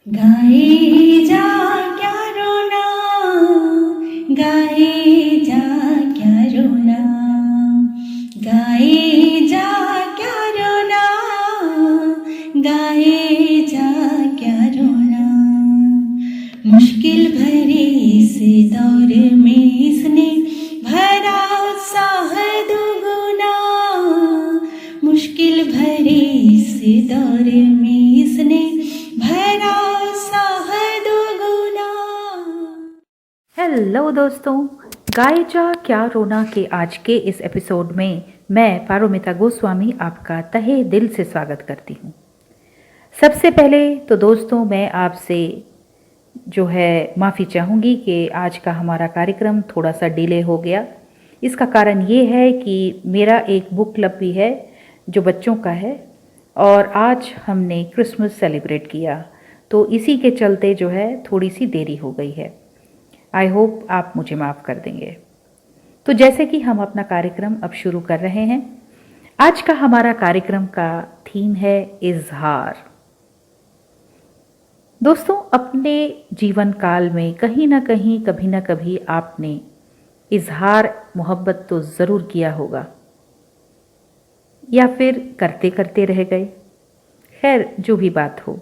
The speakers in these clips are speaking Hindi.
गाए जा क्या रोना, गाए जा क्या रोना, गाए जा क्या रोना, गाए जा क्या रोना। मुश्किल भरे इस दौर में इसने भरा उत्साह दुगुना, मुश्किल भरे इस दौर में इसने भरा उत्साह दुगुना। हेलो दोस्तों, गाए जा क्या रोना के आज के इस एपिसोड में मैं पारोमिता गोस्वामी आपका तहे दिल से स्वागत करती हूँ। सबसे पहले तो दोस्तों मैं आपसे जो है माफ़ी चाहूँगी कि आज का हमारा कार्यक्रम थोड़ा सा डिले हो गया। इसका कारण ये है कि मेरा एक बुक क्लब भी है जो बच्चों का है और आज हमने क्रिसमस सेलिब्रेट किया, तो इसी के चलते जो है थोड़ी सी देरी हो गई है। आई होप आप मुझे माफ़ कर देंगे। तो जैसे कि हम अपना कार्यक्रम अब शुरू कर रहे हैं, आज का हमारा कार्यक्रम का थीम है इजहार। दोस्तों, अपने जीवन काल में कहीं ना कहीं कभी ना कभी आपने इजहार मोहब्बत तो ज़रूर किया होगा या फिर करते करते रह गए। खैर, जो भी बात हो,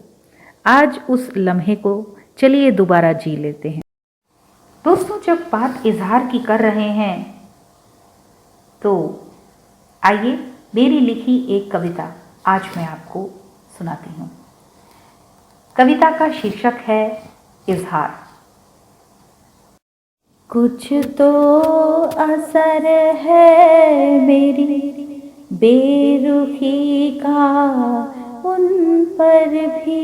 आज उस लम्हे को चलिए दोबारा जी लेते हैं। दोस्तों, जब बात इजहार की कर रहे हैं तो आइए मेरी लिखी एक कविता आज मैं आपको सुनाती हूँ। कविता का शीर्षक है इजहार। कुछ तो असर है मेरी बेरुखी का उन पर भी,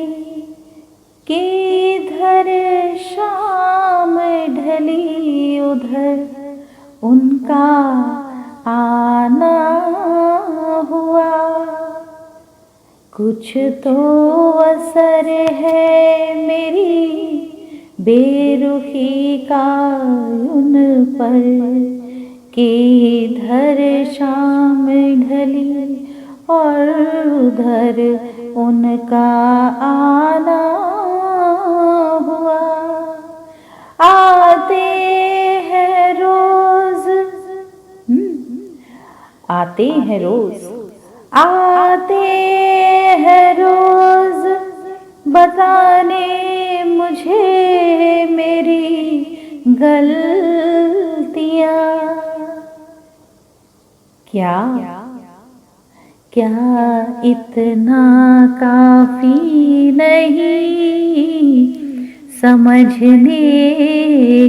किधर शाम ढली उधर उनका आना हुआ। कुछ तो असर है मेरी बेरुखी का उन पर, किधर शाम ढली और उधर उनका आना हुआ। आते हैं रोज, आते हैं रोज, आते हैं रोज बताने मुझे मेरी गलतियाँ। क्या क्या इतना काफी नहीं समझने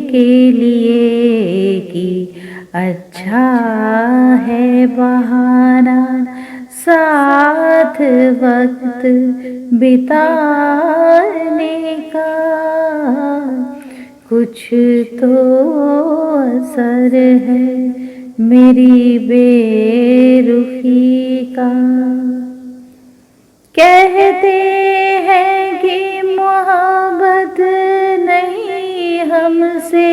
के लिए कि अच्छा है बहाना साथ वक्त बिताने का। कुछ तो असर है मेरी बेरुखी का। कहते हैं कि मोहब्बत नहीं हमसे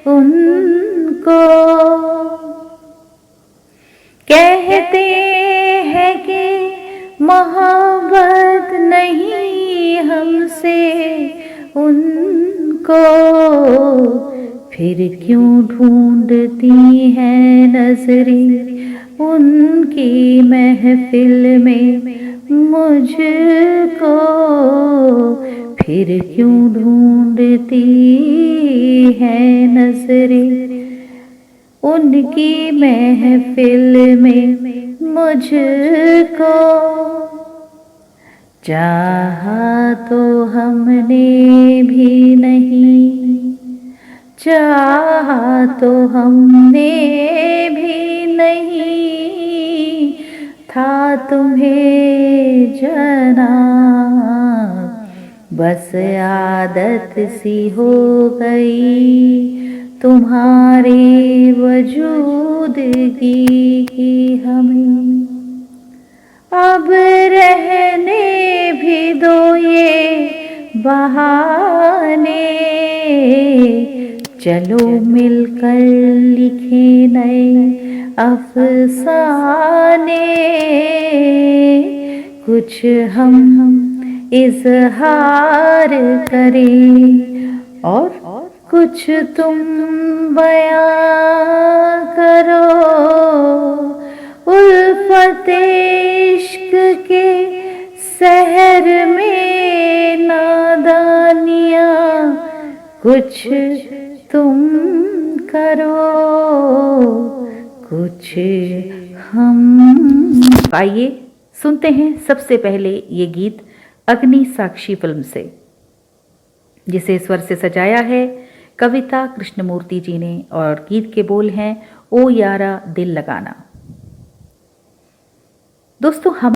उनको, कहते हैं कि मोहब्बत नहीं हमसे उनको, फिर क्यों ढूंढती हैं नजरें उनकी महफिल में मुझको, फिर क्यों ढूंढती हैं नजरें उनकी महफिल में मुझको। चाहा तो हमने भी नहीं, चाहा तो हमने भी नहीं, था तुम्हें जना, बस आदत सी हो गई तुम्हारे वजूदगी की हमें। अब रहने भी दो ये बहाने, चलो मिलकर लिखे नए अफसाने। कुछ हम इजहार करे, और कुछ तुम बयां करो, उल्फत इश्क के शहर में नादानियाँ कुछ तुम करो, कुछ हम। आइए सुनते हैं सबसे पहले ये गीत अग्नि साक्षी फिल्म से, जिसे स्वर से सजाया है कविता कृष्णमूर्ति जी ने, और गीत के बोल हैं ओ यारा दिल लगाना। दोस्तों हम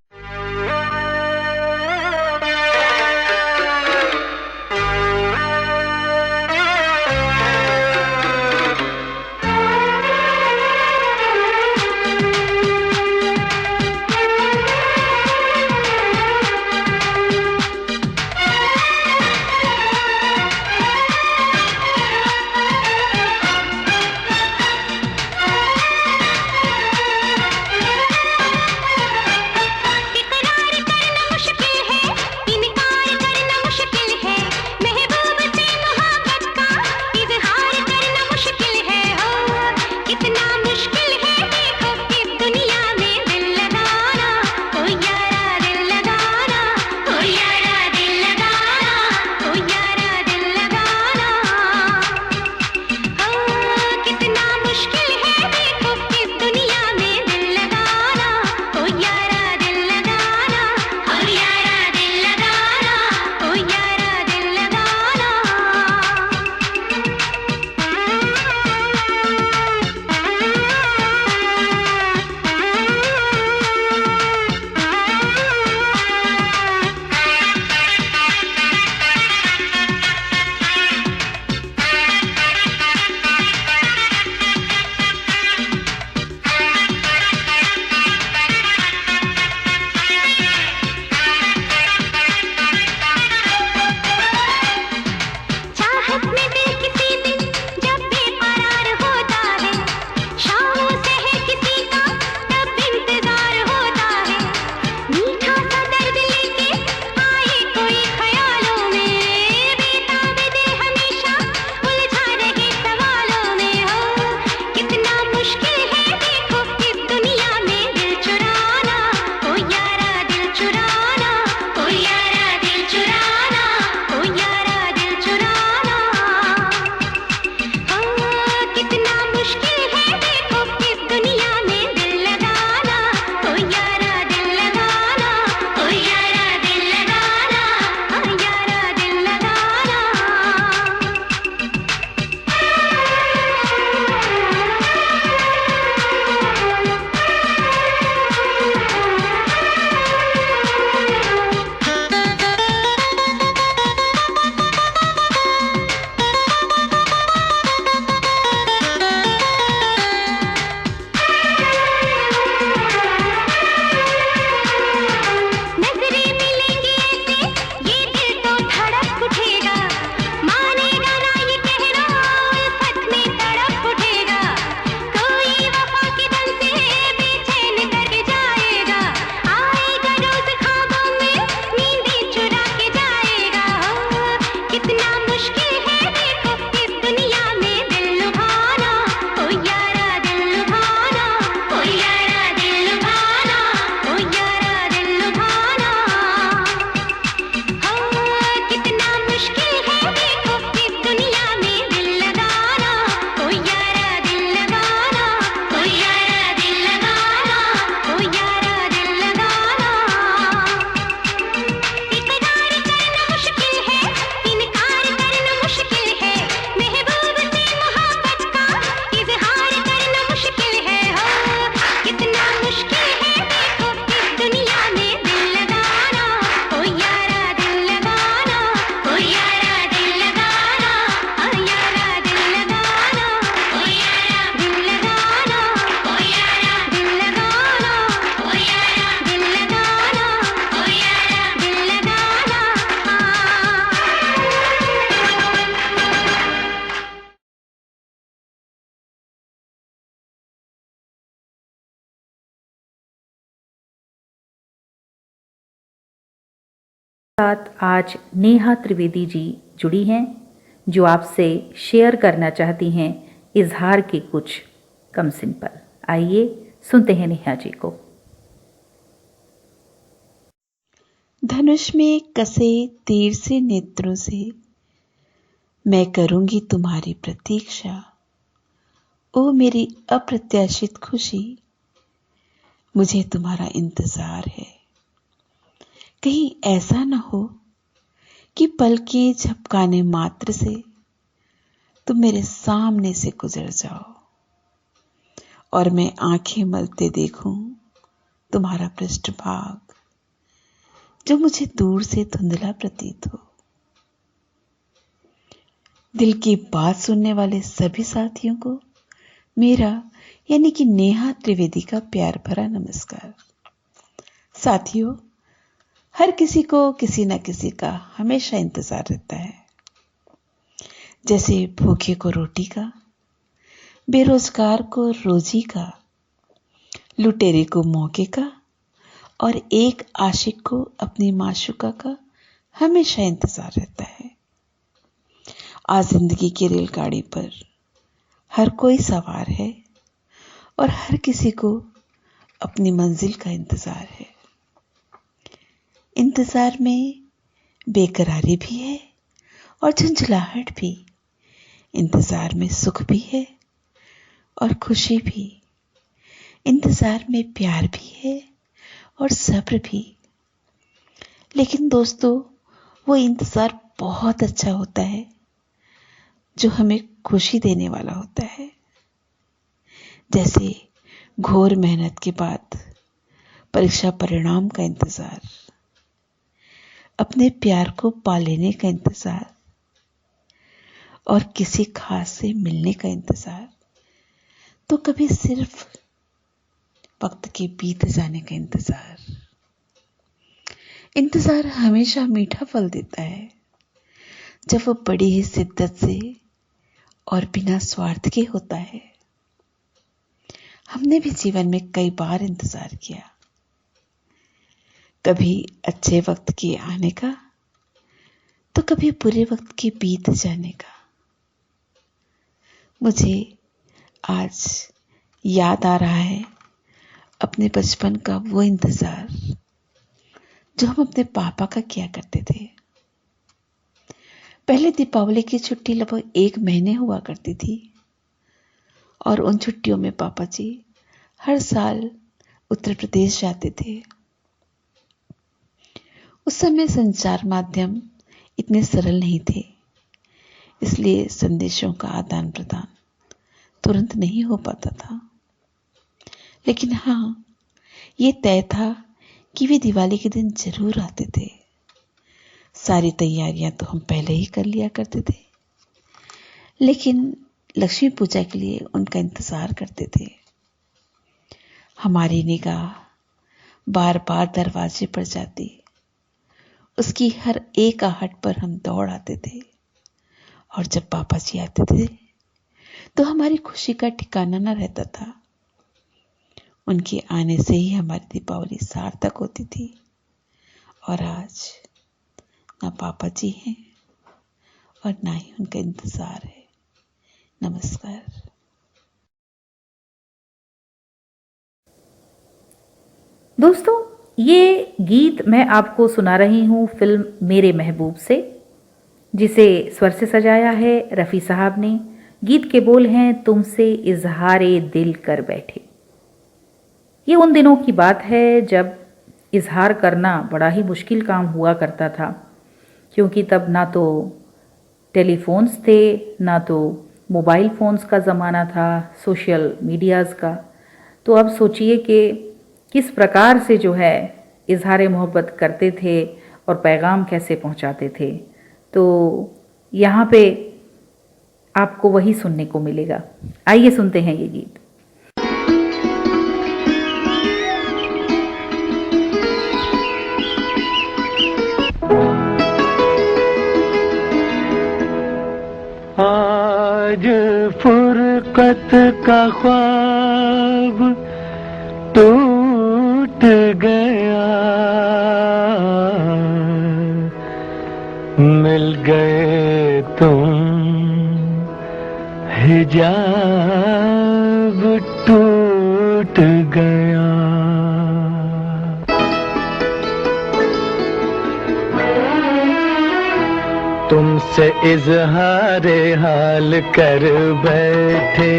साथ आज नेहा त्रिवेदी जी जुड़ी हैं, जो आपसे शेयर करना चाहती हैं इजहार के कुछ कम सिंपल। आइए सुनते हैं नेहा जी को। धनुष में कसे तीर से नेत्रों से मैं करूंगी तुम्हारी प्रतीक्षा। ओ मेरी अप्रत्याशित खुशी, मुझे तुम्हारा इंतजार है। कहीं ऐसा न हो कि पलकें झपकाने मात्र से तुम मेरे सामने से गुजर जाओ और मैं आंखें मलते देखूं तुम्हारा पृष्ठभाग, जो मुझे दूर से धुंधला प्रतीत हो। दिल की बात सुनने वाले सभी साथियों को मेरा यानी कि नेहा त्रिवेदी का प्यार भरा नमस्कार। साथियों, हर किसी को किसी न किसी का हमेशा इंतजार रहता है। जैसे भूखे को रोटी का, बेरोजगार को रोजी का, लुटेरे को मौके का और एक आशिक को अपनी माशूका का हमेशा इंतजार रहता है। आज जिंदगी की रेलगाड़ी पर हर कोई सवार है और हर किसी को अपनी मंजिल का इंतजार है। इंतजार में बेकरारी भी है और झंझलाहट भी। इंतजार में सुख भी है और खुशी भी। इंतजार में प्यार भी है और सब्र भी। लेकिन दोस्तों, वो इंतजार बहुत अच्छा होता है जो हमें खुशी देने वाला होता है। जैसे घोर मेहनत के बाद परीक्षा परिणाम का इंतजार, अपने प्यार को पा लेने का इंतजार और किसी खास से मिलने का इंतजार, तो कभी सिर्फ वक्त के बीत जाने का इंतजार। इंतजार हमेशा मीठा फल देता है जब वो बड़ी ही शिद्दत से और बिना स्वार्थ के होता है। हमने भी जीवन में कई बार इंतजार किया, कभी अच्छे वक्त के आने का तो कभी बुरे वक्त के बीत जाने का। मुझे आज याद आ रहा है अपने बचपन का वो इंतजार जो हम अपने पापा का किया करते थे। पहले दीपावली की छुट्टी लगभग 1 महीने हुआ करती थी और उन छुट्टियों में पापा जी हर साल उत्तर प्रदेश जाते थे। उस समय संचार माध्यम इतने सरल नहीं थे, इसलिए संदेशों का आदान प्रदान तुरंत नहीं हो पाता था। लेकिन हाँ, ये तय था कि वे दिवाली के दिन जरूर आते थे। सारी तैयारियां तो हम पहले ही कर लिया करते थे, लेकिन लक्ष्मी पूजा के लिए उनका इंतजार करते थे। हमारी निगाह बार बार दरवाजे पर जाती, उसकी हर एक आहट पर हम दौड़ आते थे और जब पापा जी आते थे तो हमारी खुशी का ठिकाना न रहता था। उनके आने से ही हमारी दीपावली सार्थक होती थी और आज ना पापा जी हैं और ना ही उनका इंतजार है। नमस्कार। दोस्तों, ये गीत मैं आपको सुना रही हूँ फिल्म मेरे महबूब से, जिसे स्वर से सजाया है रफ़ी साहब ने। गीत के बोल हैं तुमसे इजहारे दिल कर बैठे। ये उन दिनों की बात है जब इजहार करना बड़ा ही मुश्किल काम हुआ करता था, क्योंकि तब ना तो टेलीफोन्स थे, ना तो मोबाइल फ़ोन्स का ज़माना था, सोशल मीडियाज़ का। तो अब सोचिए कि किस प्रकार से जो है इजहार मोहब्बत करते थे और पैगाम कैसे पहुंचाते थे। तो यहाँ पे आपको वही सुनने को मिलेगा। आइए सुनते हैं ये गीत। आज फुरकत का ख्वाब टूट गया, मिल गए तुम, हिजाब टूट गया। तुमसे इजहारे हाल कर बैठे,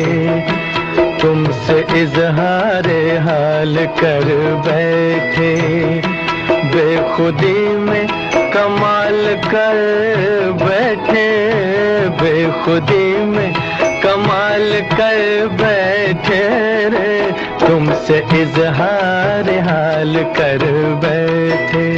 तुमसे इजहारे हाल कर बैठे, बेखुदी में कमाल कर बैठे, बेखुदी में कमाल कर बैठे रे, तुमसे इजहार हाल कर बैठे।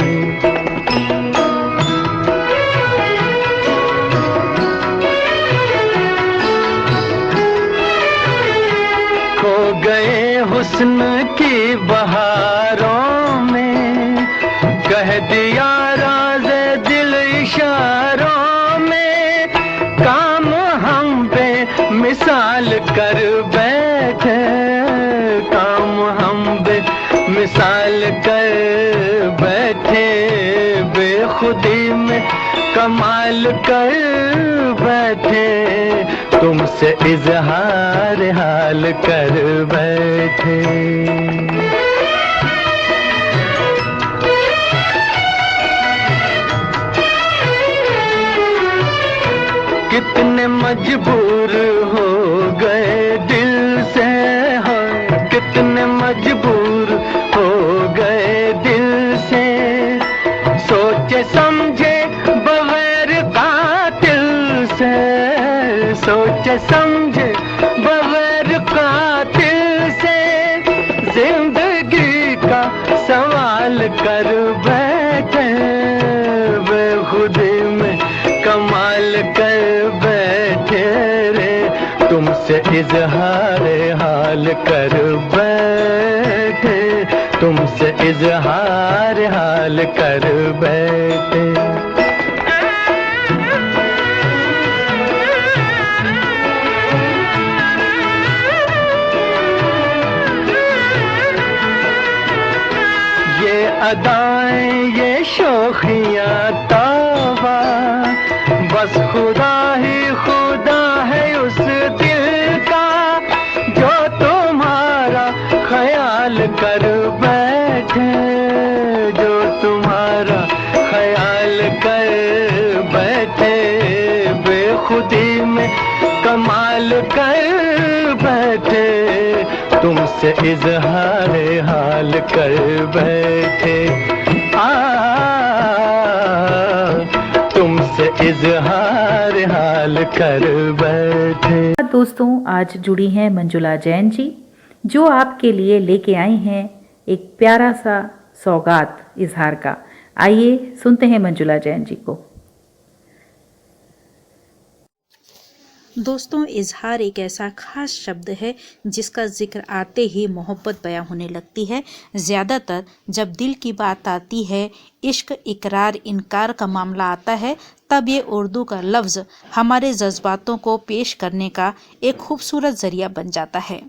खो गए हुस्न की बहारों में, कह दिया राज दिल इशारों में, काम हम बेमिसाल कर बैठे, काम हम बेमिसाल कर बैठे, बेखुदी में कमाल कर बैठे, तुमसे इजहार हाल कर बैठे। कितने मजबूर हो गए दिल से, हाँ कितने मजबूर हो गए दिल से, सोचे समझे बगैर कातिल से, सोचे समझे बगैर कातिल से, जिंदगी का सवाल कर बैठे, बेखुदी में कमाल कर बैठे रे, तुमसे इजहार हाल कर बैठे, तुमसे इजहार हाल कर बैठे। ये अदाएं ये शोखियां तौबा, बस खुदा ही खुदा है उस दिल का, जो तुम्हारा ख्याल कर बैठे, जो तुम्हारा ख्याल कर बैठे, बेखुदी में कमाल कर बैठे, तुमसे इजहार हाल कर बैठे, तुमसे इजहार हाल कर बैठे। दोस्तों, आज जुड़ी हैं मंजुला जैन जी, जो आपके लिए लेके आई हैं एक प्यारा सा सौगात इजहार का। आइए सुनते हैं मंजुला जैन जी को। दोस्तों, इजहार एक ऐसा खास शब्द है जिसका जिक्र आते ही मोहब्बत बयां होने लगती है। ज़्यादातर जब दिल की बात आती है, इश्क, इकरार, इनकार का मामला आता है, तब ये उर्दू का लफ्ज़ हमारे जज्बातों को पेश करने का एक खूबसूरत ज़रिया बन जाता है।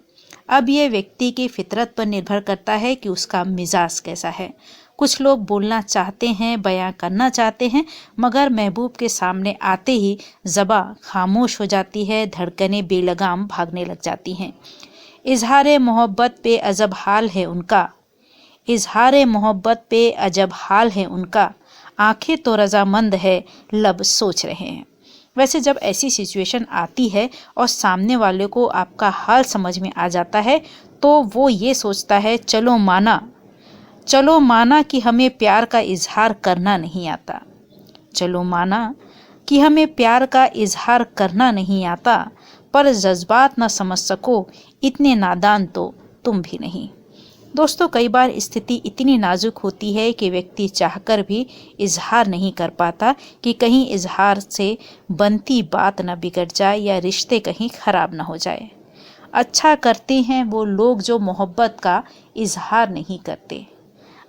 अब ये व्यक्ति की फितरत पर निर्भर करता है कि उसका मिजाज कैसा है। कुछ लोग बोलना चाहते हैं, बयां करना चाहते हैं, मगर महबूब के सामने आते ही ज़बां खामोश हो जाती है, धड़कनें बेलगाम भागने लग जाती हैं। इजहार मोहब्बत पे अजब हाल है उनका, इजहार मोहब्बत पे अजब हाल है उनका, आंखें तो रजामंद है, लब सोच रहे हैं। वैसे जब ऐसी सिचुएशन आती है और सामने वाले को आपका हाल समझ में आ जाता है, तो वो ये सोचता है चलो माना कि हमें प्यार का इजहार करना नहीं आता, चलो माना कि हमें प्यार का इजहार करना नहीं आता, पर जज्बात ना समझ सको इतने नादान तो तुम भी नहीं। दोस्तों, कई बार स्थिति इतनी नाजुक होती है कि व्यक्ति चाहकर भी इजहार नहीं कर पाता कि कहीं इजहार से बनती बात न बिगड़ जाए या रिश्ते कहीं खराब न हो जाए। अच्छा करते हैं वो लोग जो मोहब्बत का इजहार नहीं करते,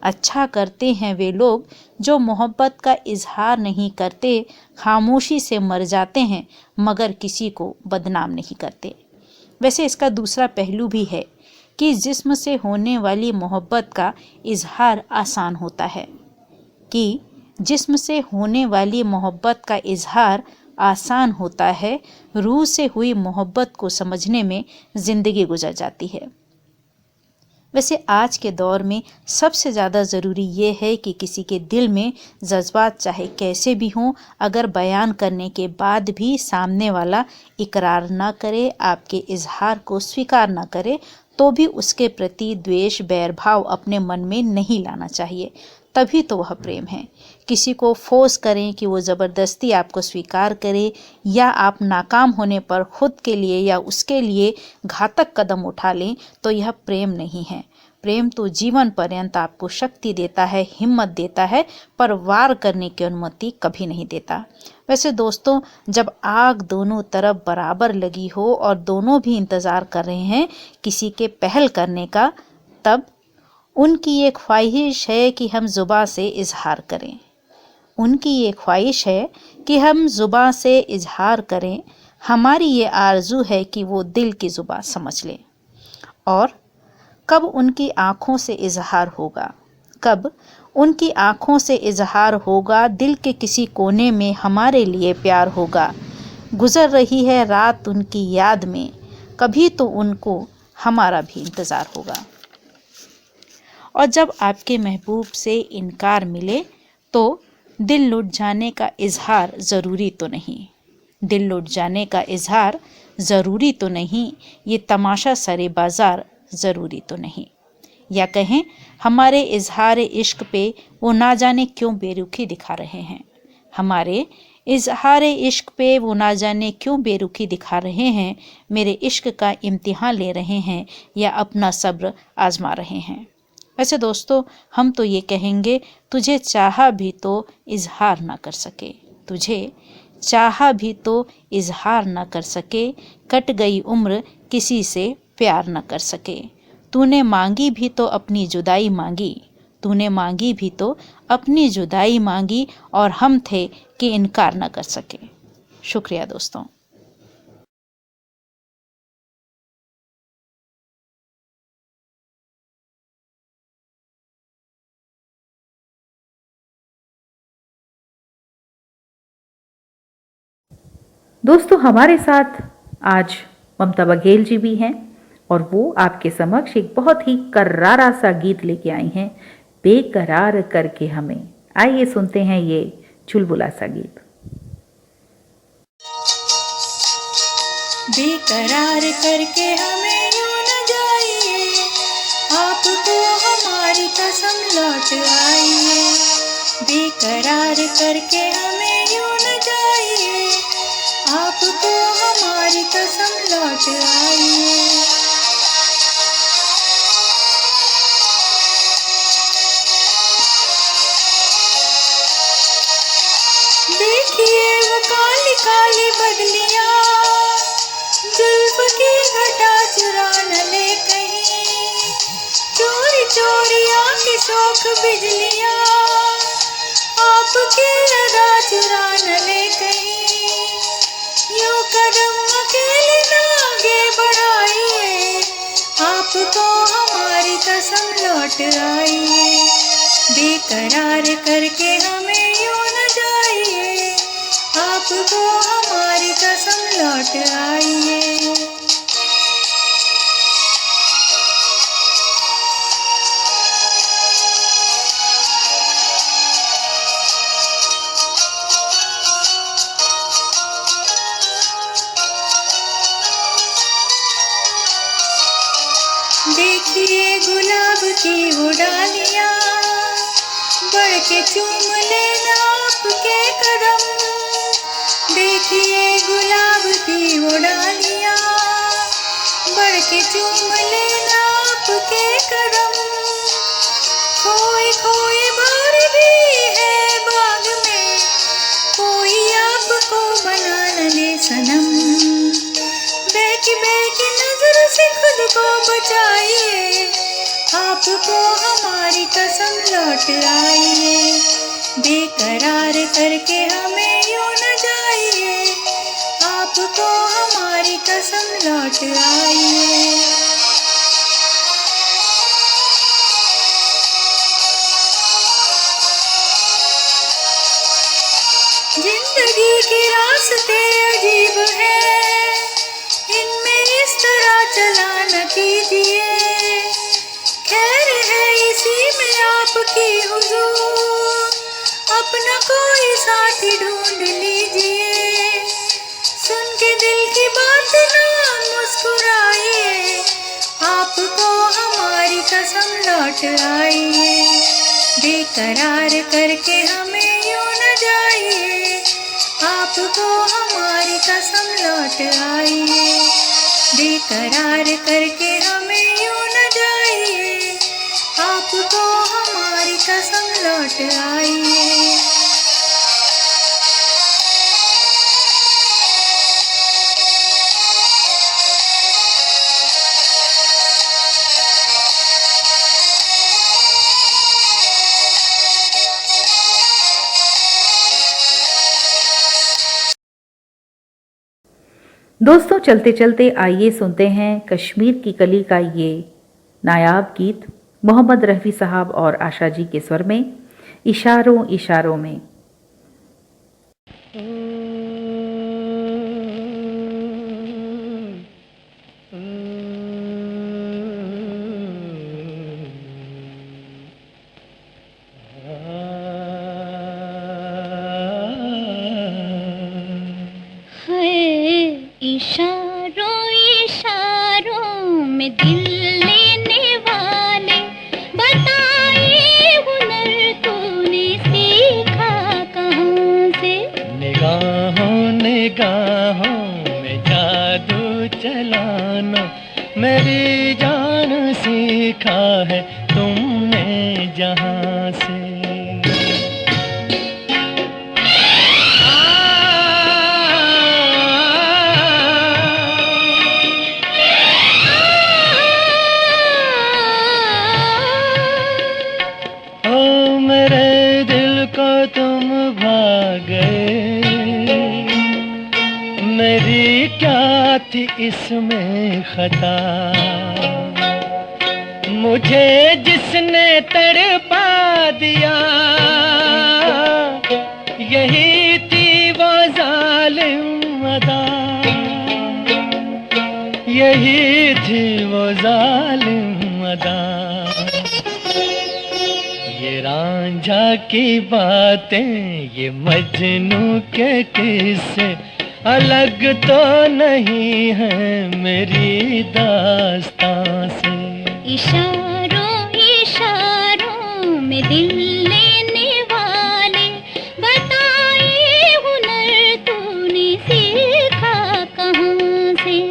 अच्छा करते हैं वे लोग जो मोहब्बत का इजहार नहीं करते, खामोशी से मर जाते हैं मगर किसी को बदनाम नहीं करते। वैसे इसका दूसरा पहलू भी है कि जिस्म से होने वाली मोहब्बत का इजहार आसान होता है, कि जिस्म से होने वाली मोहब्बत का इजहार आसान होता है, रूह से हुई मोहब्बत को समझने में ज़िंदगी गुजर जाती है। वैसे आज के दौर में सबसे ज़्यादा ज़रूरी ये है कि किसी के दिल में जज्बात चाहे कैसे भी हों, अगर बयान करने के बाद भी सामने वाला इकरार ना करे, आपके इजहार को स्वीकार ना करे, तो भी उसके प्रति द्वेष बैर भाव अपने मन में नहीं लाना चाहिए। तभी तो वह प्रेम है। किसी को फोर्स करें कि वो ज़बरदस्ती आपको स्वीकार करे, या आप नाकाम होने पर खुद के लिए या उसके लिए घातक कदम उठा लें, तो यह प्रेम नहीं है। प्रेम तो जीवन पर्यंत आपको शक्ति देता है, हिम्मत देता है, पर वार करने की अनुमति कभी नहीं देता। वैसे दोस्तों, जब आग दोनों तरफ बराबर लगी हो और दोनों भी इंतज़ार कर रहे हैं किसी के पहल करने का, तब उनकी ये ख्वाहिश है कि हम ज़ुबां से इजहार करें। उनकी ये ख्वाहिश है कि हम ज़ुबां से इजहार करें। हमारी ये आरज़ू है कि वो दिल की ज़ुबां समझ लें। और कब उनकी आँखों से इजहार होगा, कब उनकी आँखों से इजहार होगा, दिल के किसी कोने में हमारे लिए प्यार होगा। गुज़र रही है रात उनकी याद में, कभी तो उनको हमारा भी इंतज़ार होगा। और जब आपके महबूब से इनकार मिले तो दिल लुट जाने का इजहार ज़रूरी तो नहीं। दिल लुट जाने का इजहार ज़रूरी तो नहीं, ये तमाशा सरे बाज़ार ज़रूरी तो नहीं। या कहें, हमारे इजहार इश्क पे वो ना जाने क्यों बेरुखी दिखा रहे हैं। हमारे इजहार इश्क पे वो ना जाने क्यों बेरुखी दिखा रहे हैं। मेरे इश्क का इम्तिहान ले रहे हैं या अपना सब्र आजमा रहे हैं। वैसे दोस्तों, हम तो ये कहेंगे, तुझे चाहा भी तो इजहार ना कर सके, तुझे चाहा भी तो इजहार ना कर सके, कट गई उम्र किसी से प्यार ना कर सके। तूने मांगी भी तो अपनी जुदाई मांगी, तूने मांगी भी तो अपनी जुदाई मांगी, और हम थे कि इनकार ना कर सके। शुक्रिया दोस्तों। दोस्तों, हमारे साथ आज ममता बघेल जी भी हैं और वो आपके समक्ष एक बहुत ही करारा सा गीत लेके आई हैं, बेकरार करके हमें। आइए सुनते हैं ये चुलबुला सा गीत। बेकरार करके हमें यूं न जाइए, आपको हमारी कसम लौट आइए। बेकरार करके हमें यूं न जाइए, आपको हमारी कसम लौट आइए। देखिए वो काली काली बदलियां, जुल्फ की घटा चुरा न ले कहीं, चोरी चोरी आके शौक बिजलियां, आपकी अदा चुरा न ले कहीं। यूं कदम अकेले न आगे बढ़ाइए, आपको हमारी कसम लौट आइए। बेकरार करके हमें यूं न जाइए, आपको हमारी कसम लौट आइए। देखिए गुलाब की वो डालियां, बढ़ के चूम लेना आपके कदम। देखिए गुलाब की वो डालियां, बढ़ के चूम लेना आपके कदम। खोए खोए बार भी है बाग में, कोई आपको बना न ले सनम। बहकी बहकी नजर से खुद को बचाइए, आपको हमारी कसम लौट आइए। बेकरार करके हमें यूं न जाइए, आपको हमारी कसम लौट आइए। जिंदगी के रास्ते अजीब है, इनमें इस तरह चला न कीजिए। खैर है इसी में आपकी हुजूर, अपना कोई साथी ढूंढ लीजिए। सुन के दिल की बात ना मुस्कुराइए, आपको हमारी कसम लौट आइए। बेकरार करके हमें यूं न जाइए, आपको हमारी कसम लौट आइए। बेकरार करके हमें यूं न जाइए, आपको हमारी कसम लौट आइए। दोस्तों चलते चलते आइए सुनते हैं कश्मीर की कली का ये नायाब गीत मोहम्मद रफ़ी साहब और आशा जी के स्वर में, इशारों इशारों में। इशारों इशारों में दिल लेने वाले, बताए हुनर तूने सीखा कहाँ से। निगाहों निगाहों में जादू चलाना मेरी जान सीखा है तुमने जहाँ से। तुम भाग गए, मेरी क्या थी इसमें खता। मुझे जिसने तड़पा दिया, यही थी वो जालिम अदा, यही थी वो जालिम अदा। ये रांझा की बातें, ये मजनू के किस्से अलग तो नहीं है मेरी दास्तां से। इशारों इशारों में दिल लेने वाले, बताए हुनर तूने सीखा कहाँ से।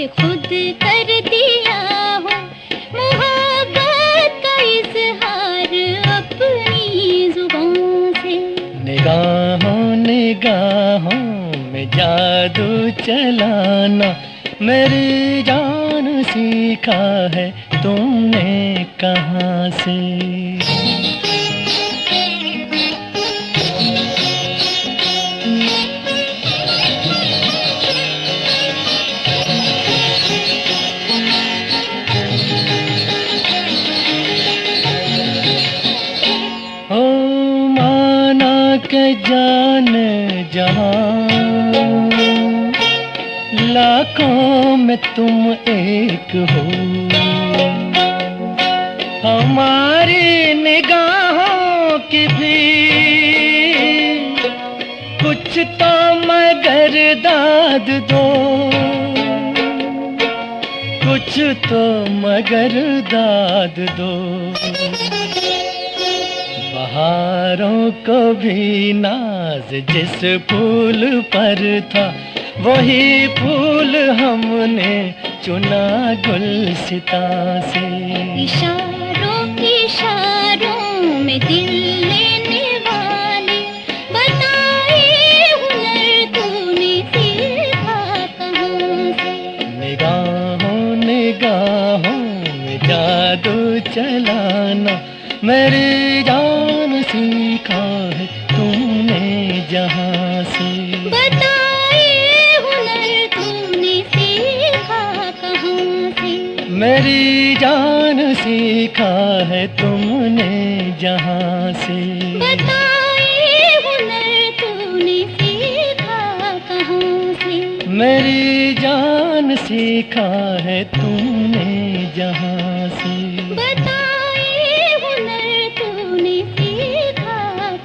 खुद कर दिया हो मोहब्बत का इज़हार अपनी जुबान से। निगाहों निगाहों में जादू चलाना मेरी जान सीखा है तुमने कहाँ से। के जान जहां लाखों में तुम एक हो, हमारी निगाहों की भी कुछ तो मगर दाद दो, कुछ तो मगर दाद दो। बहारों को भी नाज जिस फूल पर था, वही फूल हमने चुना गुलसिता से। इशारों के इशारों में दिल लेने वाले, बताए हुनर तूने सीखा कहाँ से। निगाहों निगाहों में जादू चलाना, मेरी जान सीखा है तुमने जहाँ से। बताए हुनर तूने सीखा कहाँ से। मेरी जान सीखा है तुमने जहाँ से। बताए हुनर तूने सीखा कहाँ से। मेरी जान सीखा है तुमने जहाँ से। बताए हुनर तूने सीखा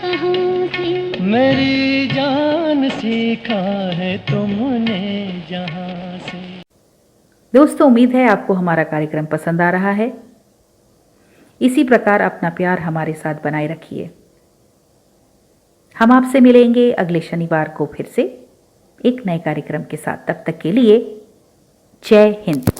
कहाँ से। मेरी जान सीखा है तुमने जहाँ से। दोस्तों, उम्मीद है आपको हमारा कार्यक्रम पसंद आ रहा है। इसी प्रकार अपना प्यार हमारे साथ बनाए रखिए। हम आपसे मिलेंगे अगले शनिवार को फिर से एक नए कार्यक्रम के साथ। तब तक के लिए जय हिंद।